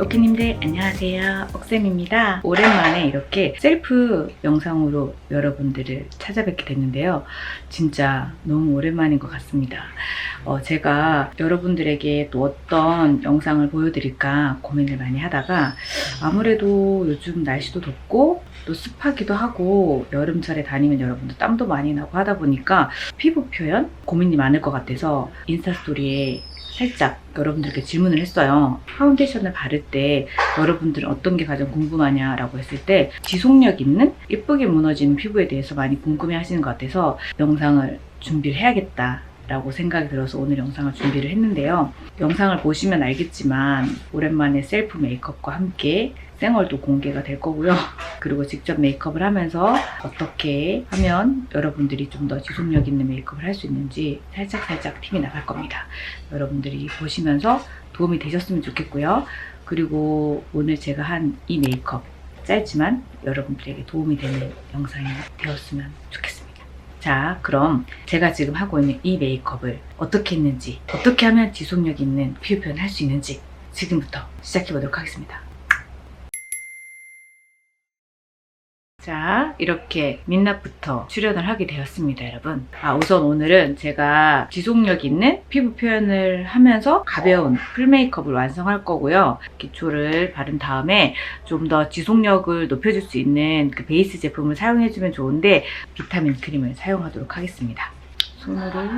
오키님들 안녕하세요, 옥쌤입니다. 오랜만에 이렇게 셀프 영상으로 여러분들을 찾아뵙게 됐는데요. 진짜 너무 오랜만인 것 같습니다. 제가 여러분들에게 또 어떤 영상을 보여드릴까 고민을 많이 하다가 아무래도 요즘 날씨도 덥고 또 습하기도 하고 여름철에 다니면 여러분들 땀도 많이 나고 하다 보니까 피부 표현 고민이 많을 것 같아서 인스타스토리에 살짝 여러분들께 질문을 했어요. 파운데이션을 바를 때 여러분들은 어떤 게 가장 궁금하냐라고 했을 때 지속력 있는 예쁘게 무너지는 피부에 대해서 많이 궁금해 하시는 것 같아서 영상을 준비를 해야겠다 라고 생각이 들어서 오늘 영상을 준비를 했는데요. 영상을 보시면 알겠지만 오랜만에 셀프 메이크업과 함께 생얼도 공개가 될 거고요. 그리고 직접 메이크업을 하면서 어떻게 하면 여러분들이 좀 더 지속력 있는 메이크업을 할 수 있는지 살짝 팁이 나갈 겁니다. 여러분들이 보시면서 도움이 되셨으면 좋겠고요. 그리고 오늘 제가 한 이 메이크업 짧지만 여러분들에게 도움이 되는 영상이 되었으면 좋겠습니다. 자, 그럼 제가 지금 하고 있는 이 메이크업을 어떻게 했는지, 어떻게 하면 지속력 있는 피부 표현을 할 수 있는지 지금부터 시작해 보도록 하겠습니다. 자, 이렇게 민낯부터 출연을 하게 되었습니다, 여러분. 우선 오늘은 제가 지속력 있는 피부 표현을 하면서 가벼운 풀 메이크업을 완성할 거고요. 기초를 바른 다음에 좀 더 지속력을 높여줄 수 있는 그 베이스 제품을 사용해주면 좋은데 비타민 크림을 사용하도록 하겠습니다. 손으로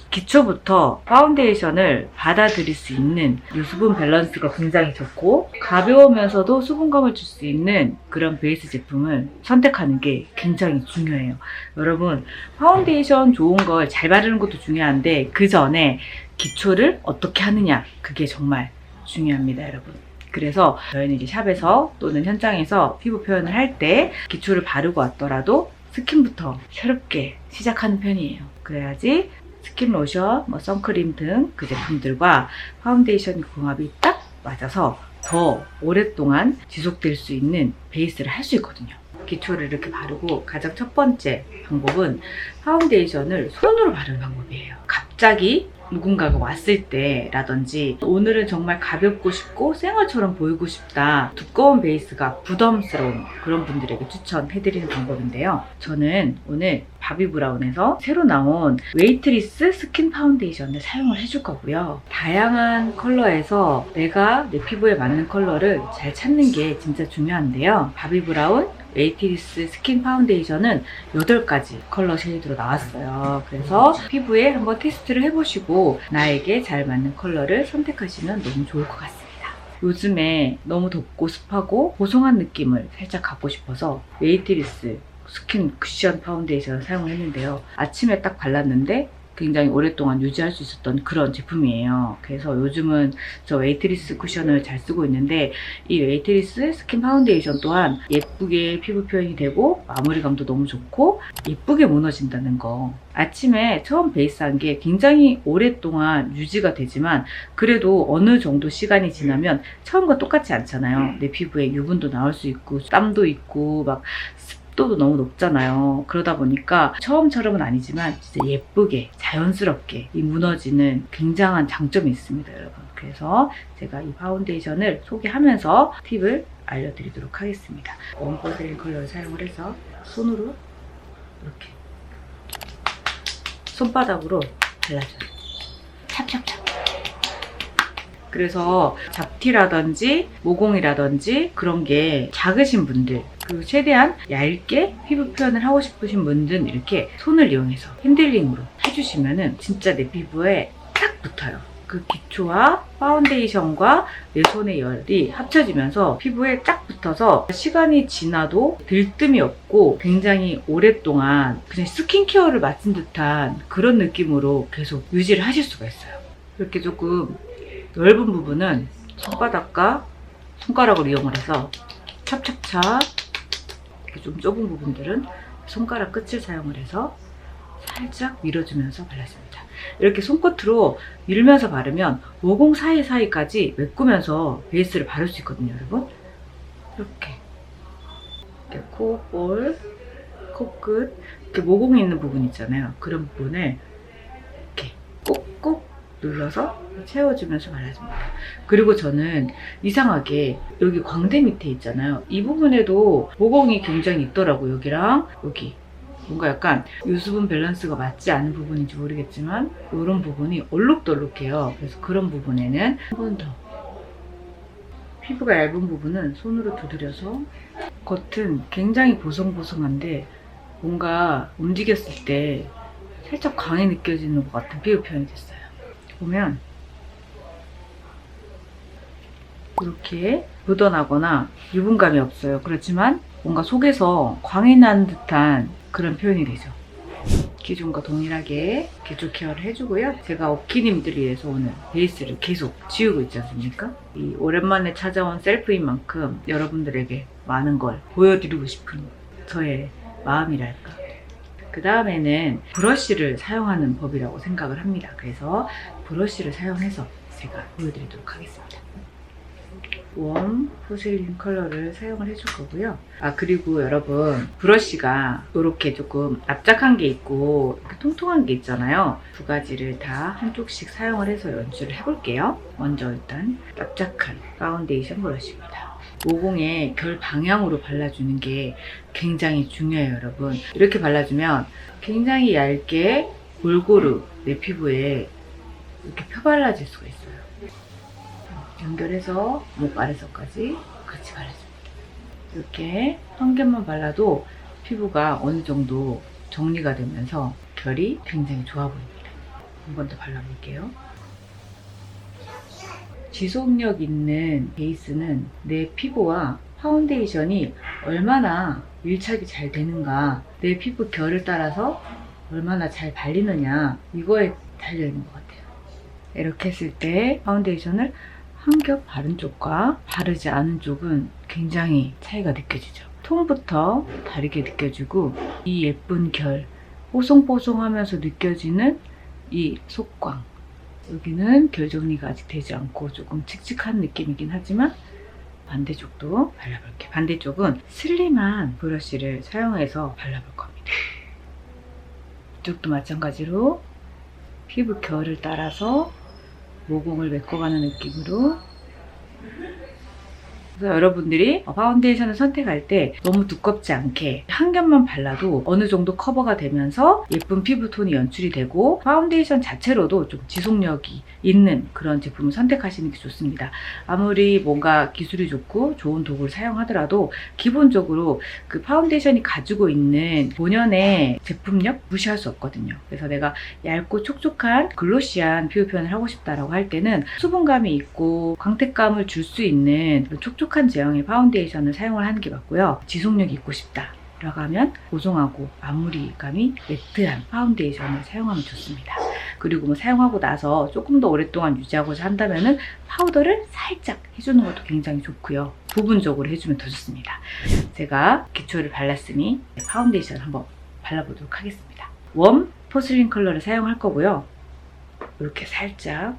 기초부터 파운데이션을 받아들일 수 있는 이 수분 밸런스가 굉장히 좋고 가벼우면서도 수분감을 줄 수 있는 그런 베이스 제품을 선택하는 게 굉장히 중요해요. 여러분, 파운데이션 좋은 걸 잘 바르는 것도 중요한데 그 전에 기초를 어떻게 하느냐, 그게 정말 중요합니다, 여러분. 그래서 저희는 이제 샵에서 또는 현장에서 피부 표현을 할 때 기초를 바르고 왔더라도 스킨부터 새롭게 시작하는 편이에요. 그래야지 스킨 로션, 선크림 등 그 제품들과 파운데이션 궁합이 딱 맞아서 더 오랫동안 지속될 수 있는 베이스를 할 수 있거든요. 기초를 이렇게 바르고 가장 첫 번째 방법은 파운데이션을 손으로 바르는 방법이에요. 갑자기 누군가가 왔을 때라든지 오늘은 정말 가볍고 싶고 생얼처럼 보이고 싶다, 두꺼운 베이스가 부담스러운 그런 분들에게 추천해드리는 방법인데요. 저는 오늘 바비브라운에서 새로 나온 웨이트리스 스킨 파운데이션을 사용을 해줄 거고요. 다양한 컬러에서 내가 내 피부에 맞는 컬러를 잘 찾는 게 진짜 중요한데요. 바비브라운 웨이트리스 스킨 파운데이션은 8가지 컬러 쉐이드로 나왔어요. 그래서 피부에 한번 테스트를 해보시고 나에게 잘 맞는 컬러를 선택하시면 너무 좋을 것 같습니다. 요즘에 너무 덥고 습하고 보송한 느낌을 살짝 갖고 싶어서 웨이트리스 스킨 쿠션 파운데이션을 사용을 했는데요. 아침에 딱 발랐는데 굉장히 오랫동안 유지할 수 있었던 그런 제품이에요. 그래서 요즘은 저 웨이트리스 쿠션을 잘 쓰고 있는데 이 웨이트리스 스킨 파운데이션 또한 예쁘게 피부 표현이 되고 마무리감도 너무 좋고 예쁘게 무너진다는 거. 아침에 처음 베이스한 게 굉장히 오랫동안 유지가 되지만 그래도 어느 정도 시간이 지나면 처음과 똑같지 않잖아요. 내 피부에 유분도 나올 수 있고 땀도 있고 막 습도도 너무 높잖아요. 그러다 보니까 처음처럼은 아니지만 진짜 예쁘게 자연스럽게 이 무너지는 굉장한 장점이 있습니다, 여러분. 그래서 제가 이 파운데이션을 소개하면서 팁을 알려드리도록 하겠습니다. 원포세일 컬러를 사용을 해서 손으로 이렇게 손바닥으로 발라줘요. 찹찹찹. 그래서 잡티라든지 모공이라든지 그런 게 작으신 분들, 그리고 최대한 얇게 피부 표현을 하고 싶으신 분들은 이렇게 손을 이용해서 핸들링으로 해주시면은 진짜 내 피부에 딱 붙어요. 그 기초와 파운데이션과 내 손의 열이 합쳐지면서 피부에 딱 붙어서 시간이 지나도 들뜸이 없고 굉장히 오랫동안 그냥 스킨케어를 마친 듯한 그런 느낌으로 계속 유지를 하실 수가 있어요. 이렇게 조금 넓은 부분은 손바닥과 손가락을 이용을 해서 찹찹찹, 이렇게 좀 좁은 부분들은 손가락 끝을 사용을 해서 살짝 밀어주면서 발랐습니다. 이렇게 손끝으로 밀면서 바르면 모공 사이사이까지 메꾸면서 베이스를 바를 수 있거든요, 여러분. 이렇게 코볼, 코끝, 이렇게 모공이 있는 부분 있잖아요. 그런 부분을 이렇게 꼭꼭 눌러서 채워주면서 발라줍니다. 그리고 저는 이상하게 여기 광대 밑에 있잖아요. 이 부분에도 모공이 굉장히 있더라고요. 여기랑 여기. 뭔가 약간 유수분 밸런스가 맞지 않은 부분인지 모르겠지만 이런 부분이 얼룩덜룩해요. 그래서 그런 부분에는 한 번 더 피부가 얇은 부분은 손으로 두드려서, 겉은 굉장히 보송보송한데 뭔가 움직였을 때 살짝 광이 느껴지는 것 같은 피부 표현이 됐어요. 보면 이렇게 묻어나거나 유분감이 없어요. 그렇지만 뭔가 속에서 광이 나는 듯한 그런 표현이 되죠. 기존과 동일하게 기초 케어를 해주고요. 제가 업키님들을 위해서 오늘 베이스를 계속 지우고 있지 않습니까? 이 오랜만에 찾아온 셀프인 만큼 여러분들에게 많은 걸 보여드리고 싶은 저의 마음이랄까. 그 다음에는 브러쉬를 사용하는 법이라고 생각을 합니다. 그래서 브러쉬를 사용해서 제가 보여드리도록 하겠습니다. 웜 포슬린 컬러를 사용을 해줄 거고요. 그리고 여러분, 브러쉬가 이렇게 조금 납작한 게 있고 이렇게 통통한 게 있잖아요. 두 가지를 다 한쪽씩 사용을 해서 연출을 해볼게요. 먼저 일단 납작한 파운데이션 브러쉬입니다. 모공에 결 방향으로 발라주는 게 굉장히 중요해요, 여러분. 이렇게 발라주면 굉장히 얇게 골고루 내 피부에 이렇게 펴발라질 수가 있어요. 연결해서 목 아래서까지 같이 발라줍니다. 이렇게 한 겹만 발라도 피부가 어느 정도 정리가 되면서 결이 굉장히 좋아 보입니다. 한 번 더 발라볼게요. 지속력 있는 베이스는 내 피부와 파운데이션이 얼마나 밀착이 잘 되는가, 내 피부 결을 따라서 얼마나 잘 발리느냐, 이거에 달려있는 것 같아요. 이렇게 했을 때 파운데이션을 한 겹 바른 쪽과 바르지 않은 쪽은 굉장히 차이가 느껴지죠. 톤부터 다르게 느껴지고, 이 예쁜 결, 뽀송뽀송하면서 느껴지는 이 속광, 여기는 결 정리가 아직 되지 않고 조금 칙칙한 느낌이긴 하지만 반대쪽도 발라볼게요. 반대쪽은 슬림한 브러쉬를 사용해서 발라볼 겁니다. 이쪽도 마찬가지로 피부 결을 따라서 모공을 메꿔가는 느낌으로. 그래서 여러분들이 파운데이션을 선택할 때 너무 두껍지 않게 한 겹만 발라도 어느 정도 커버가 되면서 예쁜 피부톤이 연출이 되고, 파운데이션 자체로도 좀 지속력이 있는 그런 제품을 선택하시는 게 좋습니다. 아무리 뭔가 기술이 좋고 좋은 도구를 사용하더라도 기본적으로 그 파운데이션이 가지고 있는 본연의 제품력 무시할 수 없거든요. 그래서 내가 얇고 촉촉한 글로시한 피부 표현을 하고 싶다라고 할 때는 수분감이 있고 광택감을 줄 수 있는 촉촉한 제형의 파운데이션을 사용을 하는 게 맞고요. 지속력이 있고 싶다 라고 하면 보송하고 마무리감이 매트한 파운데이션을 사용하면 좋습니다. 그리고 뭐 사용하고 나서 조금 더 오랫동안 유지하고자 한다면은 파우더를 살짝 해주는 것도 굉장히 좋고요. 부분적으로 해주면 더 좋습니다. 제가 기초를 발랐으니 파운데이션을 한번 발라보도록 하겠습니다. 웜 포슬린 컬러를 사용할 거고요. 이렇게 살짝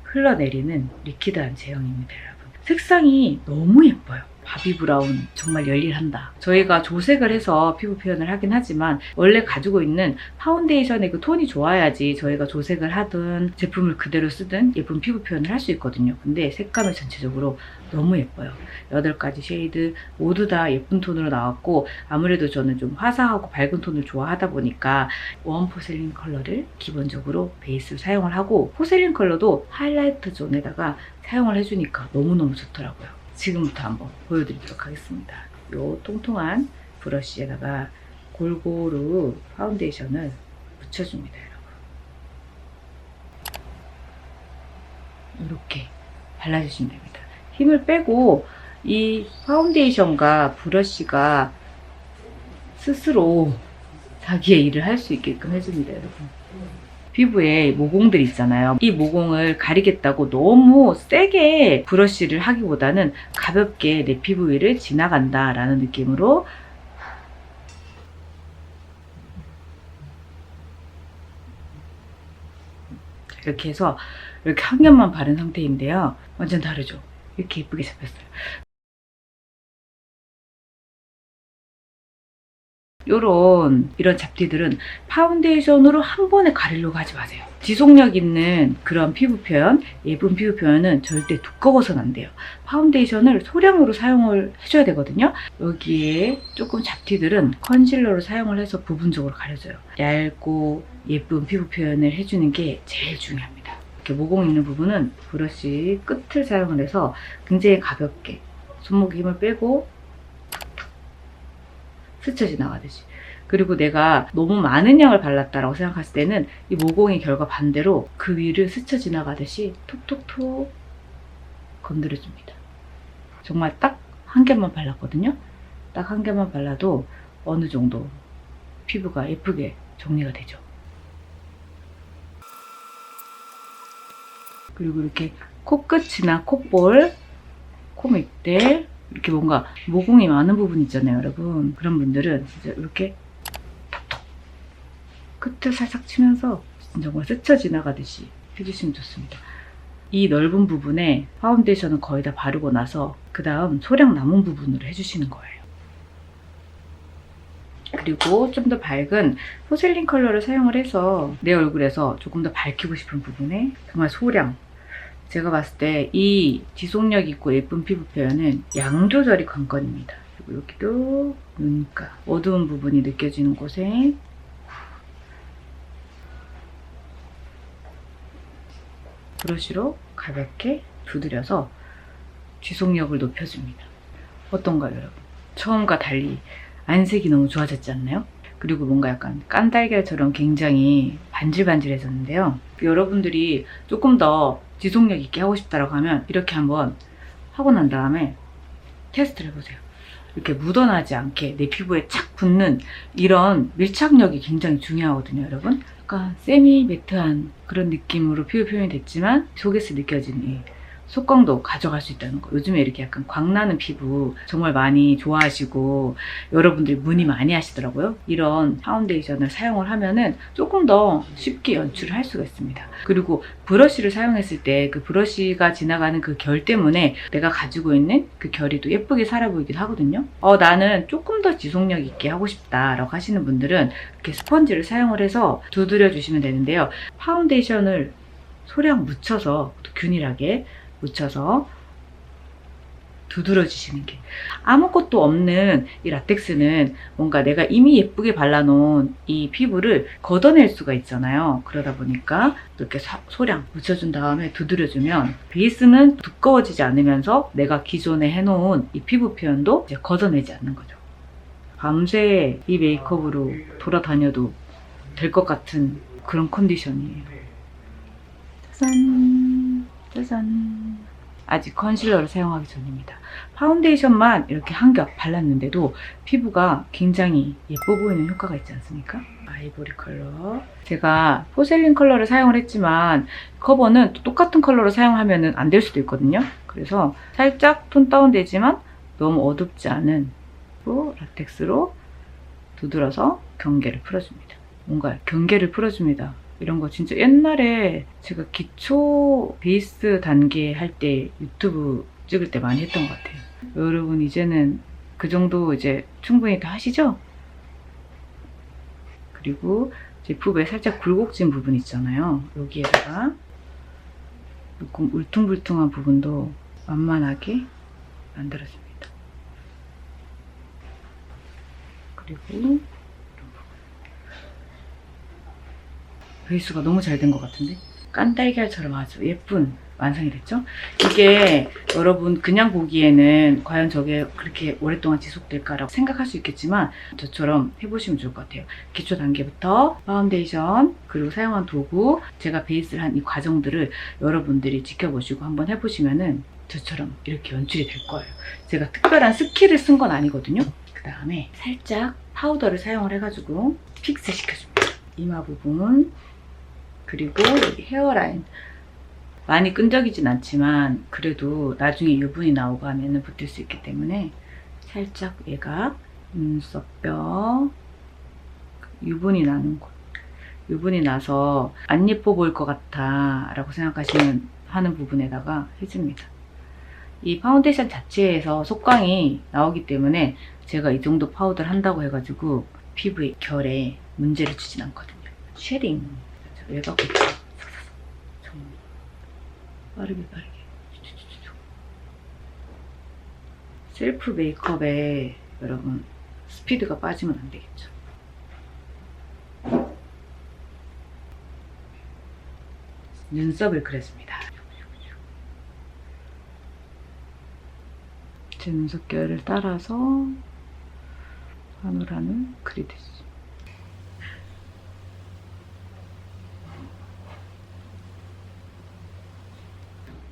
흘러내리는 리퀴드한 제형입니다, 여러분. 색상이 너무 예뻐요. 바비 브라운 정말 열일한다. 저희가 조색을 해서 피부 표현을 하긴 하지만 원래 가지고 있는 파운데이션의 그 톤이 좋아야지 저희가 조색을 하든 제품을 그대로 쓰든 예쁜 피부 표현을 할 수 있거든요. 근데 색감이 전체적으로 너무 예뻐요. 8가지 쉐이드 모두 다 예쁜 톤으로 나왔고, 아무래도 저는 좀 화사하고 밝은 톤을 좋아하다 보니까 웜 포슬린 컬러를 기본적으로 베이스로 사용을 하고, 포슬린 컬러도 하이라이트 존에다가 사용을 해주니까 너무너무 좋더라고요. 지금부터 한번 보여드리도록 하겠습니다. 이 통통한 브러쉬에다가 골고루 파운데이션을 묻혀줍니다, 여러분. 이렇게 발라주시면 됩니다. 힘을 빼고 이 파운데이션과 브러쉬가 스스로 자기의 일을 할 수 있게끔 해줍니다, 여러분. 피부에 모공들 있잖아요. 이 모공을 가리겠다고 너무 세게 브러쉬를 하기보다는 가볍게 내 피부 위를 지나간다 라는 느낌으로 이렇게 해서 이렇게 한 겹만 바른 상태인데요. 완전 다르죠? 이렇게 예쁘게 잡혔어요. 이런 잡티들은 파운데이션으로 한 번에 가리려고 하지 마세요. 지속력 있는 그런 피부 표현, 예쁜 피부 표현은 절대 두꺼워서는 안 돼요. 파운데이션을 소량으로 사용을 해줘야 되거든요. 여기에 조금 잡티들은 컨실러로 사용을 해서 부분적으로 가려줘요. 얇고 예쁜 피부 표현을 해주는 게 제일 중요합니다. 이렇게 모공 있는 부분은 브러쉬 끝을 사용을 해서 굉장히 가볍게 손목에 힘을 빼고 탁탁 스쳐 지나가듯이. 그리고 내가 너무 많은 양을 발랐다라고 생각했을 때는 이 모공의 결과 반대로 그 위를 스쳐 지나가듯이 톡톡톡 건드려줍니다. 정말 딱 한 개만 발랐거든요. 딱 한 개만 발라도 어느 정도 피부가 예쁘게 정리가 되죠. 그리고 이렇게 코끝이나 콧볼, 코 밑대 이렇게 뭔가 모공이 많은 부분 있잖아요, 여러분. 그런 분들은 진짜 이렇게 톡톡 끝을 살짝 치면서 정말 스쳐 지나가듯이 해주시면 좋습니다. 이 넓은 부분에 파운데이션은 거의 다 바르고 나서 그 다음 소량 남은 부분으로 해주시는 거예요. 그리고 좀 더 밝은 포셀린 컬러를 사용을 해서 내 얼굴에서 조금 더 밝히고 싶은 부분에 정말 소량, 제가 봤을 때 이 지속력 있고 예쁜 피부 표현은 양 조절이 관건입니다. 그리고 여기도 눈가, 어두운 부분이 느껴지는 곳에 브러쉬로 가볍게 두드려서 지속력을 높여줍니다. 어떤가요, 여러분? 처음과 달리 안색이 너무 좋아졌지 않나요? 그리고 뭔가 약간 깐달걀처럼 굉장히 반질반질해졌는데요. 여러분들이 조금 더 지속력 있게 하고 싶다라고 하면 이렇게 한번 하고 난 다음에 테스트를 해보세요. 이렇게 묻어나지 않게 내 피부에 착 붙는 이런 밀착력이 굉장히 중요하거든요, 여러분. 약간 세미 매트한 그런 느낌으로 피부 표현이 됐지만 속에서 느껴지는 이 속광도 가져갈 수 있다는 거. 요즘에 이렇게 약간 광나는 피부 정말 많이 좋아하시고 여러분들이 문의 많이 하시더라고요. 이런 파운데이션을 사용을 하면은 조금 더 쉽게 연출을 할 수가 있습니다. 그리고 브러쉬를 사용했을 때 그 브러쉬가 지나가는 그 결 때문에 내가 가지고 있는 그 결이 또 예쁘게 살아 보이기도 하거든요. 나는 조금 더 지속력 있게 하고 싶다라고 하시는 분들은 이렇게 스펀지를 사용을 해서 두드려 주시면 되는데요. 파운데이션을 소량 묻혀서 균일하게 묻혀서 두드려 주시는 게, 아무것도 없는 이 라텍스는 뭔가 내가 이미 예쁘게 발라놓은 이 피부를 걷어낼 수가 있잖아요. 그러다 보니까 이렇게 소량 묻혀준 다음에 두드려주면 베이스는 두꺼워지지 않으면서 내가 기존에 해놓은 이 피부 표현도 이제 걷어내지 않는 거죠. 밤새 이 메이크업으로 돌아다녀도 될 것 같은 그런 컨디션이에요. 짜잔 짜잔. 아직 컨실러를 사용하기 전입니다. 파운데이션만 이렇게 한 겹 발랐는데도 피부가 굉장히 예뻐 보이는 효과가 있지 않습니까? 아이보리 컬러. 제가 포셀린 컬러를 사용을 했지만 커버는 똑같은 컬러를 사용하면 안 될 수도 있거든요. 그래서 살짝 톤 다운되지만 너무 어둡지 않은 라텍스로 두드려서 경계를 풀어줍니다. 뭔가 경계를 풀어줍니다. 이런 거 진짜 옛날에 제가 기초 베이스 단계 할 때 유튜브 찍을 때 많이 했던 것 같아요. 여러분 이제는 그 정도 이제 충분히 다 하시죠? 그리고 제 피부에 살짝 굴곡진 부분 있잖아요. 여기에다가 조금 울퉁불퉁한 부분도 완만하게 만들어줍니다. 그리고 베이스가 너무 잘 된 것 같은데? 깐달걀처럼 아주 예쁜 완성이 됐죠? 이게 여러분 그냥 보기에는 과연 저게 그렇게 오랫동안 지속될까라고 생각할 수 있겠지만 저처럼 해보시면 좋을 것 같아요. 기초 단계부터 파운데이션, 그리고 사용한 도구, 제가 베이스를 한 이 과정들을 여러분들이 지켜보시고 한번 해보시면은 저처럼 이렇게 연출이 될 거예요. 제가 특별한 스킬을 쓴 건 아니거든요. 그 다음에 살짝 파우더를 사용을 해가지고 픽스 시켜줍니다. 이마 부분, 그리고 여기 헤어라인. 많이 끈적이진 않지만 그래도 나중에 유분이 나오고 하면 붙을 수 있기 때문에 살짝 얘가 눈썹뼈, 유분이 나는 곳, 유분이 나서 안 예뻐 보일 것 같아 라고 생각하시는 하는 부분에다가 해줍니다. 이 파운데이션 자체에서 속광이 나오기 때문에 제가 이 정도 파우더를 한다고 해가지고 피부의 결에 문제를 주진 않거든요. 쉐딩 외곽부터 빠르게 셀프 메이크업에 여러분 스피드가 빠지면 안 되겠죠. 눈썹을 그렸습니다. 제 눈썹결을 따라서 한우라는 그리듯이.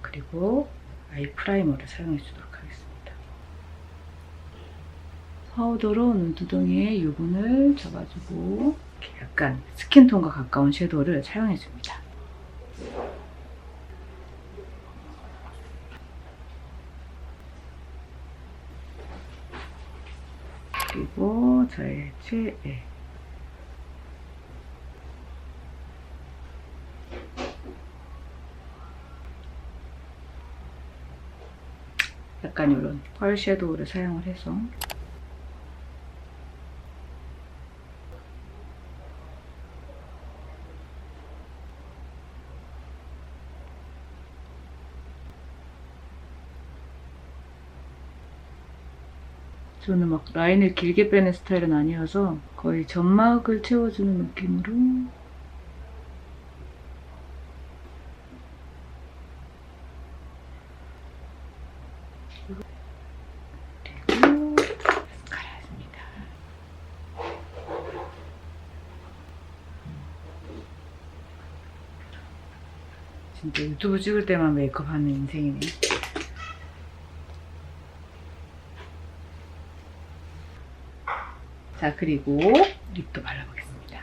그리고 아이 프라이머를 사용해 주도록 하겠습니다. 파우더로 눈두덩이에 유분을 잡아주고 이렇게 약간 스킨톤과 가까운 섀도우를 사용해 줍니다. 그리고 저의 최애 약간 이런 펄 섀도우를 사용을 해서 저는 막 라인을 길게 빼는 스타일은 아니어서 거의 점막을 채워주는 느낌으로 그리고 마스카라입니다. 진짜 유튜브 찍을 때만 메이크업 하는 인생이네. 자, 그리고 립도 발라보겠습니다.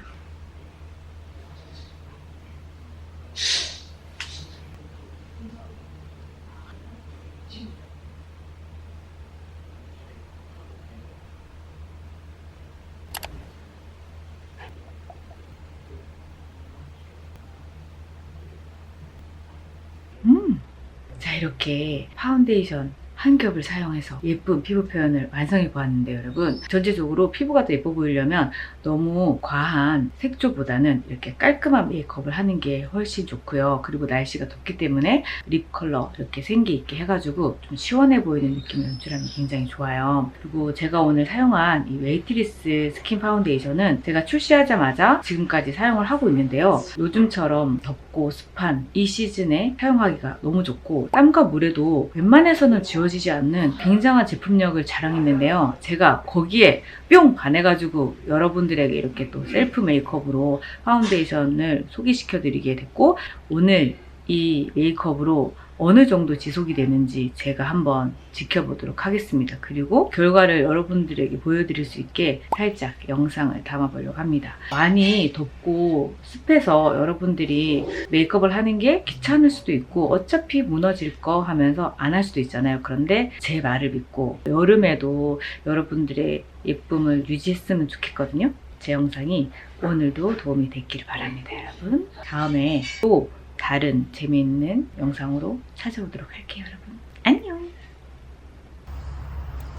자, 이렇게 파운데이션 한 겹을 사용해서 예쁜 피부 표현을 완성해 보았는데요, 여러분. 전체적으로 피부가 더 예뻐 보이려면 너무 과한 색조보다는 이렇게 깔끔한 메이크업을 하는 게 훨씬 좋고요. 그리고 날씨가 덥기 때문에 립 컬러 이렇게 생기 있게 해가지고 좀 시원해 보이는 느낌을 연출하면 굉장히 좋아요. 그리고 제가 오늘 사용한 이 웨이트리스 스킨 파운데이션은 제가 출시하자마자 지금까지 사용을 하고 있는데요. 요즘처럼 덥고 습한 이 시즌에 사용하기가 너무 좋고 땀과 물에도 웬만해서는 지워지지 않는 굉장한 제품력을 자랑했는데요. 제가 거기에 뿅 반해가지고 여러분들에게 이렇게 또 셀프 메이크업으로 파운데이션을 소개시켜 드리게 됐고, 오늘 이 메이크업으로 어느 정도 지속이 되는지 제가 한번 지켜보도록 하겠습니다. 그리고 결과를 여러분들에게 보여드릴 수 있게 살짝 영상을 담아보려고 합니다. 많이 덥고 습해서 여러분들이 메이크업을 하는 게 귀찮을 수도 있고 어차피 무너질 거 하면서 안 할 수도 있잖아요. 그런데 제 말을 믿고 여름에도 여러분들의 예쁨을 유지했으면 좋겠거든요. 제 영상이 오늘도 도움이 됐길 바랍니다, 여러분. 다음에 또 다른 재미있는 영상으로 찾아오도록 할게요, 여러분. 안녕!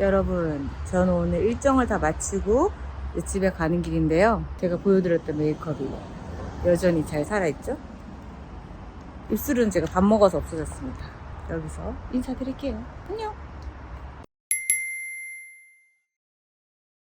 여러분, 저는 오늘 일정을 다 마치고 집에 가는 길인데요. 제가 보여드렸던 메이크업이 여전히 잘 살아있죠? 입술은 제가 밥 먹어서 없어졌습니다. 여기서 인사드릴게요. 안녕!